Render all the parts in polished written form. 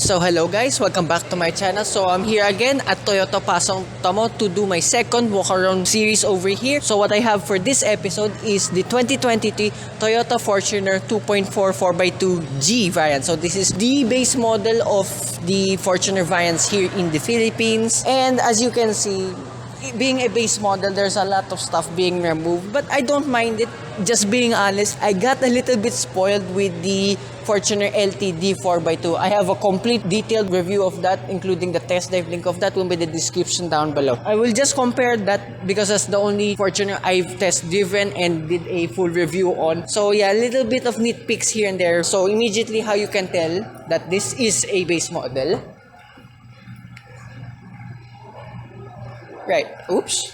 So hello guys, welcome back to my channel. So I'm here again at Toyota Pasong Tomo to do my second Walkaround series over here. So what I have for this episode is the 2023 Toyota Fortuner 2.4 4x2G variant. So this is the base model of the Fortuner variants here in the Philippines. And as you can see, being a base model, there's a lot of stuff being removed, but I don't mind it. Just being honest, I got a little bit spoiled with the Fortuner LTD 4x2. I have a complete detailed review of that, including the test drive. Link of that will be in the description down below. I will just compare that because that's the only Fortuner I've test driven and did a full review on. So yeah, a little bit of nitpicks here and there. So immediately how you can tell that this is a base model. Right, oops.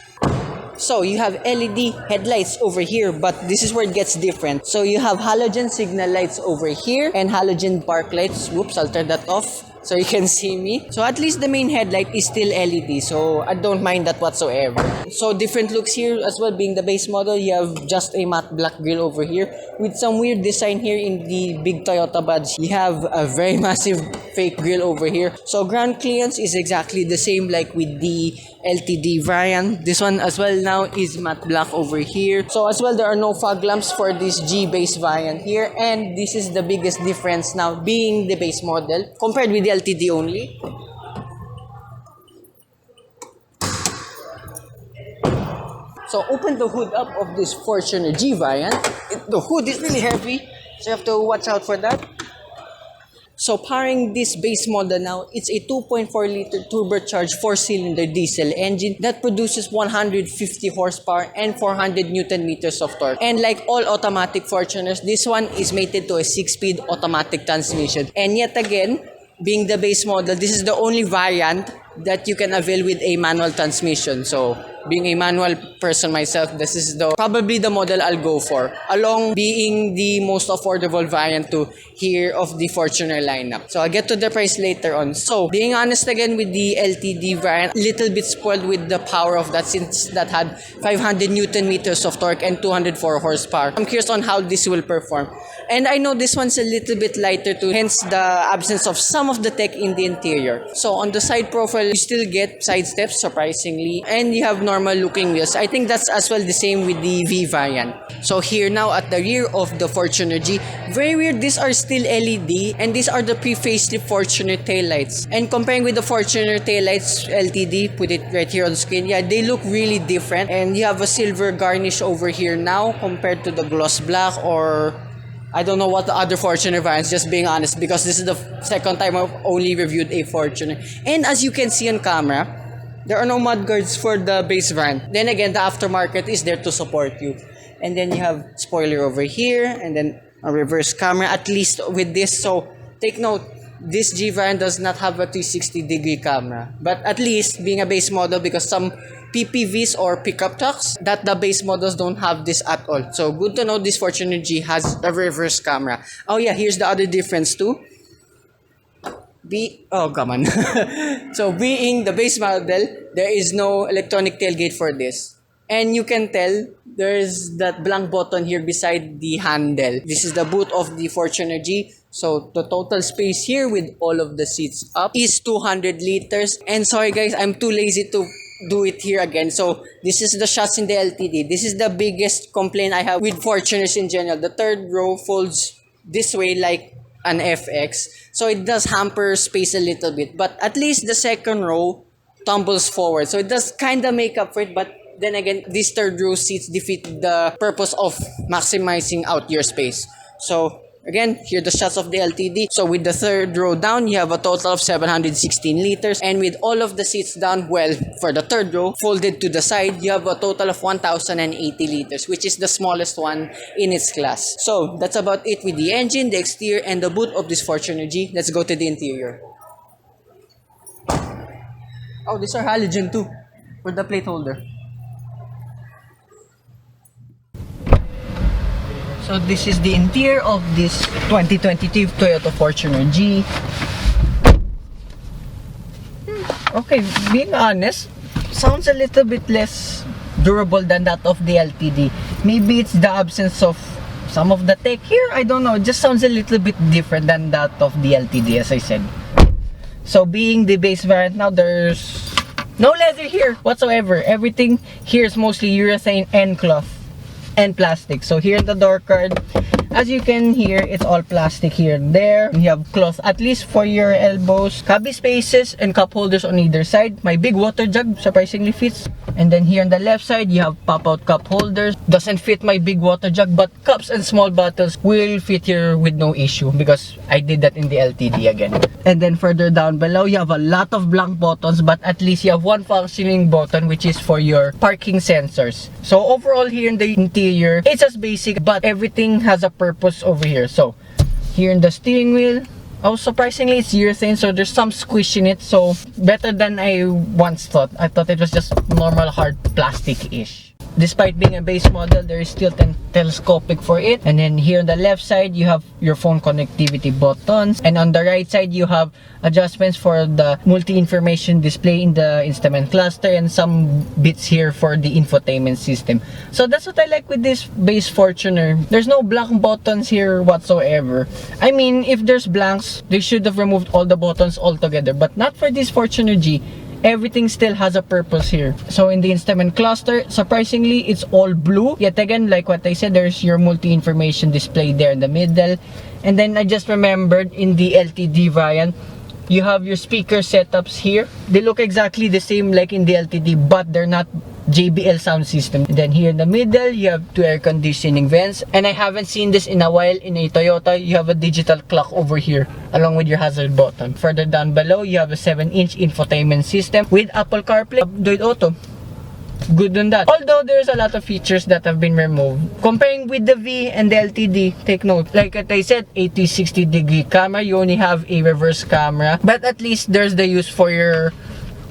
So you have LED headlights over here, but this is where it gets different. So you have halogen signal lights over here and halogen park lights. Whoops, I'll turn that off so you can see me. So at least the main headlight is still LED, so I don't mind that whatsoever. So different looks here as well. Being the base model, you have just a matte black grille over here with some weird design here in the big Toyota badge. You have a very massive fake grille over here. So ground clearance is exactly the same like with the LTD variant. This one as well now is matte black over here. So as well, there are no fog lamps for this G base variant here, and this is the biggest difference now being the base model compared with the LTD only. So open the hood up of this Fortuner G variant. The hood is really heavy, so you have to watch out for that. So powering this base model now, it's a 2.4-liter turbocharged 4-cylinder diesel engine that produces 150 horsepower and 400 Newton meters of torque. And like all automatic Fortuners, this one is mated to a 6-speed automatic transmission. And yet again, being the base model, this is the only variant that you can avail with a manual transmission. So being a manual person myself, this is probably the model I'll go for, along being the most affordable variant to here of the Fortuner lineup. So I'll get to the price later on. So being honest again with the LTD variant, a little bit spoiled with the power of that since that had 500 Newton meters of torque and 204 horsepower. I'm curious on how this will perform. And I know this one's a little bit lighter too, hence the absence of some of the tech in the interior. So on the side profile, you still get side steps surprisingly, and you have normal looking wheels. I think that's as well the same with the V variant. So here now at the rear of the Fortuner G, very weird, these are still LED and these are the pre-facelift Fortuner taillights. And comparing with the Fortuner taillights LTD, put it right here on the screen, yeah, they look really different. And you have a silver garnish over here now compared to the gloss black, or I don't know what the other Fortuner variants, just being honest, because this is the second time I've only reviewed a Fortuner. And as you can see on camera, there are no mudguards for the base variant. Then again, the aftermarket is there to support you. And then you have spoiler over here, and then a reverse camera, at least with this. So take note, this G variant does not have a 360-degree camera. But at least being a base model, because some PPVs or pickup trucks, that the base models don't have this at all. So good to know this Fortuner G has a reverse camera. Oh yeah, here's the other difference too. Oh come on. So being the base model, there is no electronic tailgate for this. And you can tell there's that blank button here beside the handle. This is the boot of the Fortuner G. So the total space here with all of the seats up is 200 liters. And sorry guys, I'm too lazy to do it here again. So this is the shots in the LTD. This is the biggest complaint I have with Fortuners in general. The third row folds this way like an FX. So it does hamper space a little bit. But at least the second row tumbles forward. So it does kind of make up for it. But then again, these third row seats defeat the purpose of maximizing out your space. So again, here are the shots of the LTD. So with the third row down, you have a total of 716 liters. And with all of the seats down, well, for the third row, folded to the side, you have a total of 1,080 liters, which is the smallest one in its class. So that's about it with the engine, the exterior, and the boot of this Fortuner G. Let's go to the interior. Oh, these are halogen too, for the plate holder. So this is the interior of this 2022 Toyota Fortuner G. Okay, being honest, sounds a little bit less durable than that of the LTD. Maybe it's the absence of some of the tech here, I don't know. It just sounds a little bit different than that of the LTD, as I said. So being the base variant now, there's no leather here whatsoever. Everything here is mostly urethane and cloth and plastic. So here in the door card, as you can hear, it's all plastic here and there. You have cloth at least for your elbows, cubby spaces, and cup holders on either side. My big water jug surprisingly fits. And then here on the left side, you have pop-out cup holders. Doesn't fit my big water jug, but cups and small bottles will fit here with no issue because I did that in the LTD again. And then further down below, you have a lot of blank buttons, but at least you have one functioning button, which is for your parking sensors. So overall here in the interior, it's as basic, but everything has a purpose over here. So here in the steering wheel, oh, surprisingly it's urethane, so there's some squish in it, so better than I once thought. I thought it was just normal hard plastic-ish. Despite being a base model, there is still telescopic for it. And then here on the left side, you have your phone connectivity buttons, and on the right side you have adjustments for the multi-information display in the instrument cluster, and some bits here for the infotainment system. So that's what I like with this base Fortuner. There's no blank buttons here whatsoever. I mean, if there's blanks, they should have removed all the buttons altogether, but not for this Fortuner G. Everything still has a purpose here. So in the instrument cluster, surprisingly, it's all blue. Yet again, like what I said, there's your multi-information display there in the middle. And then I just remembered, in the LTD variant, you have your speaker setups here. They look exactly the same like in the LTD, but they're not JBL sound system. And then here in the middle, you have two air conditioning vents. And I haven't seen this in a while in a Toyota. You have a digital clock over here along with your hazard button. Further down below, you have a 7-inch infotainment system with Apple CarPlay, Android Auto. Good on that. Although there's a lot of features that have been removed. Comparing with the V and the LTD, take note. Like I said, 80-60 degree camera. You only have a reverse camera. But at least there's the use for your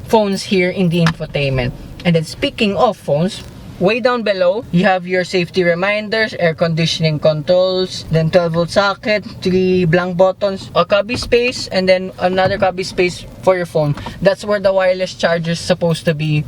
phones here in the infotainment. And then speaking of phones, way down below, you have your safety reminders, air conditioning controls, then 12-volt socket, 3 blank buttons, a cubby space, and then another cubby space for your phone. That's where the wireless charger is supposed to be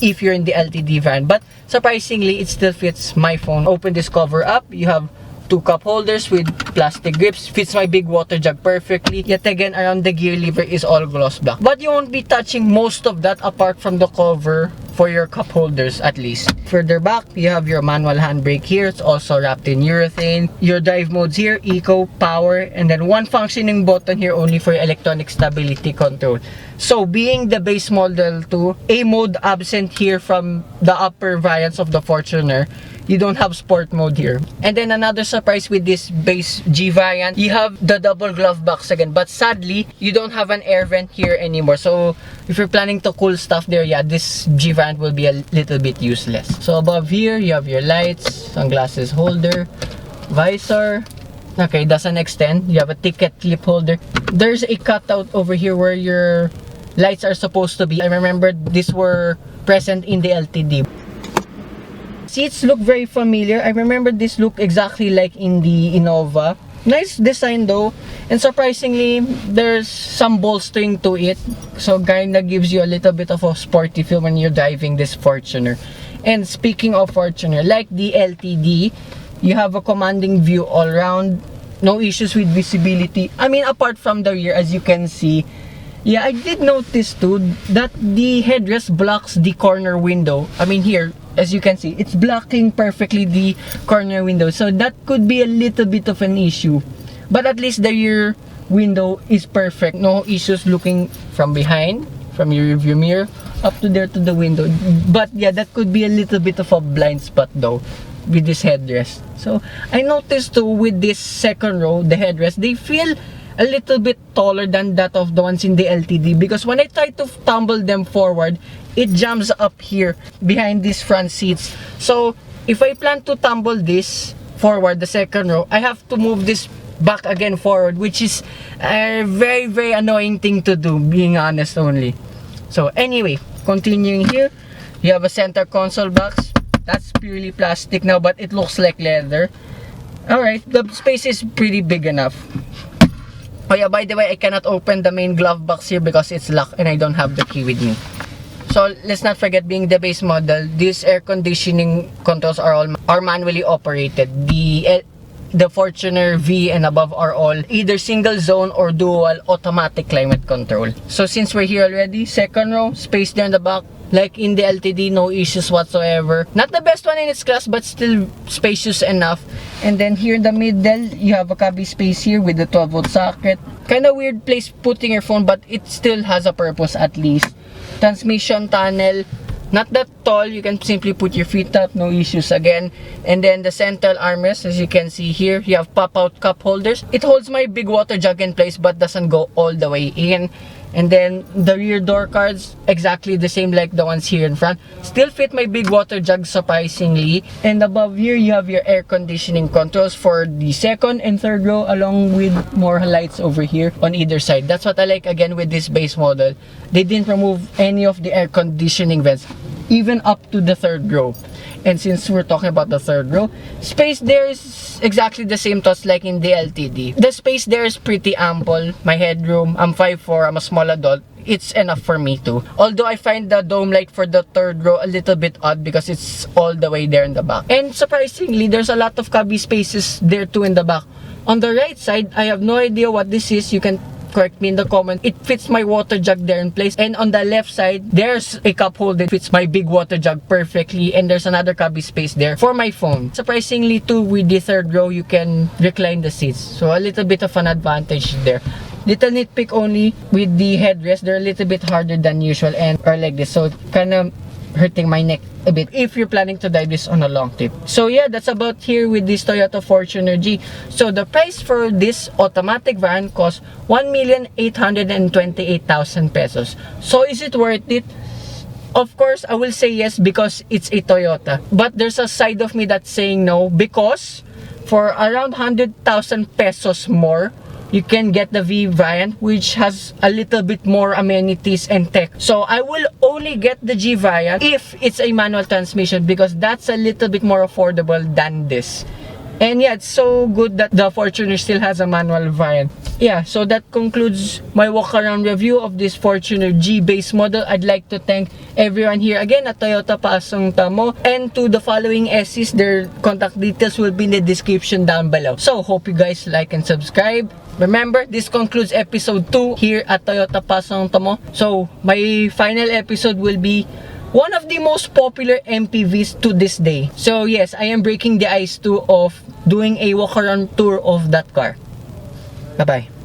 if you're in the LTD van. But surprisingly, it still fits my phone. Open this cover up, you have 2 cup holders with plastic grips. Fits my big water jug perfectly. Yet again, around the gear lever is all gloss black. But you won't be touching most of that apart from the cover for your cup holders at least. Further back, you have your manual handbrake here. It's also wrapped in urethane. Your drive modes here, eco, power, and then one functioning button here only for electronic stability control. So being the base model 2, A mode absent here from the upper variants of the Fortuner. You don't have sport mode here. And then another surprise with this base G variant, you have the double glove box again. But sadly, you don't have an air vent here anymore. So if you're planning to cool stuff there, yeah, this G variant will be a little bit useless. So above here, you have your lights, sunglasses holder, visor. Okay, doesn't extend. You have a ticket clip holder. There's a cutout over here where your lights are supposed to be. I remember these were present in the LTD. Seats look very familiar. I remember this look exactly like in the Innova. Nice design though, and surprisingly there's some bolstering to it, so kinda gives you a little bit of a sporty feel when you're driving this Fortuner. And speaking of Fortuner, like the LTD, you have a commanding view all around. No issues with visibility. I mean, apart from the rear, as you can see. Yeah, I did notice too that the headrest blocks the corner window. I mean here, as you can see, it's blocking perfectly the corner window. So that could be a little bit of an issue. But at least the rear window is perfect. No issues looking from behind, from your rearview mirror, up to there to the window. But yeah, that could be a little bit of a blind spot though with this headrest. So I noticed too with this second row, the headrest, they feel a little bit taller than that of the ones in the LTD, because when I try to tumble them forward, it jumps up here behind these front seats. So if I plan to tumble this forward, the second row, I have to move this back again forward, which is a very annoying thing to do, being honest only. So anyway, continuing here, you have a center console box. That's purely plastic now, but it looks like leather. Alright, the space is pretty big enough. Oh yeah, by the way, I cannot open the main glove box here because it's locked and I don't have the key with me. So let's not forget, being the base model, these air conditioning controls are manually operated. The the Fortuner V and above are all either single zone or dual automatic climate control. So since we're here already, second row, space there in the back. Like in the LTD, no issues whatsoever. Not the best one in its class, but still spacious enough. And then here in the middle, you have a cubby space here with the 12-volt socket. Kind of weird place putting your phone, but it still has a purpose at least. Transmission tunnel, not that tall. You can simply put your feet up, no issues again. And then the central armrest, as you can see here, you have pop-out cup holders. It holds my big water jug in place, but doesn't go all the way in. And then the rear door cards, exactly the same like the ones here in front. Still fit my big water jug surprisingly. And above here, you have your air conditioning controls for the second and third row, along with more lights over here on either side. That's what I like again with this base model. They didn't remove any of the air conditioning vents, even up to the third row. And since we're talking about the third row, space there is exactly the same to us like in the LTD. The space there is pretty ample. My headroom, I'm 5'4", I'm a small adult. It's enough for me too. Although I find the dome light for the third row a little bit odd because it's all the way there in the back. And surprisingly, there's a lot of cubby spaces there too in the back. On the right side, I have no idea what this is. You can correct me in the comment. It fits my water jug there in place. And on the left side, there's a cup holder that fits my big water jug perfectly. And there's another cubby space there for my phone. Surprisingly too, with the third row, you can recline the seats. So a little bit of an advantage there. Little nitpick only with the headrest. They're a little bit harder than usual and are like this. So kind of hurting my neck a bit if you're planning to drive this on a long trip. So yeah, that's about here with this Toyota Fortuner G. So the price for this automatic variant costs 1,828,000 pesos. So is it worth it? Of course, I will say yes because it's a Toyota. But there's a side of me that's saying no because for around 100,000 pesos more, you can get the V variant, which has a little bit more amenities and tech. So I will only get the G variant if it's a manual transmission because that's a little bit more affordable than this. And yeah, it's so good that the Fortuner still has a manual variant. Yeah, so that concludes my walk around review of this Fortuner G base model. I'd like to thank everyone here again at Toyota Pasong Tamo, and to the following SCs, their contact details will be in the description down below. So hope you guys like and subscribe. Remember, this concludes episode 2 here at Toyota Pasong Tamo. So my final episode will be one of the most popular MPVs to this day. So yes, I am breaking the ice too of doing a walk around tour of that car. Bye-bye.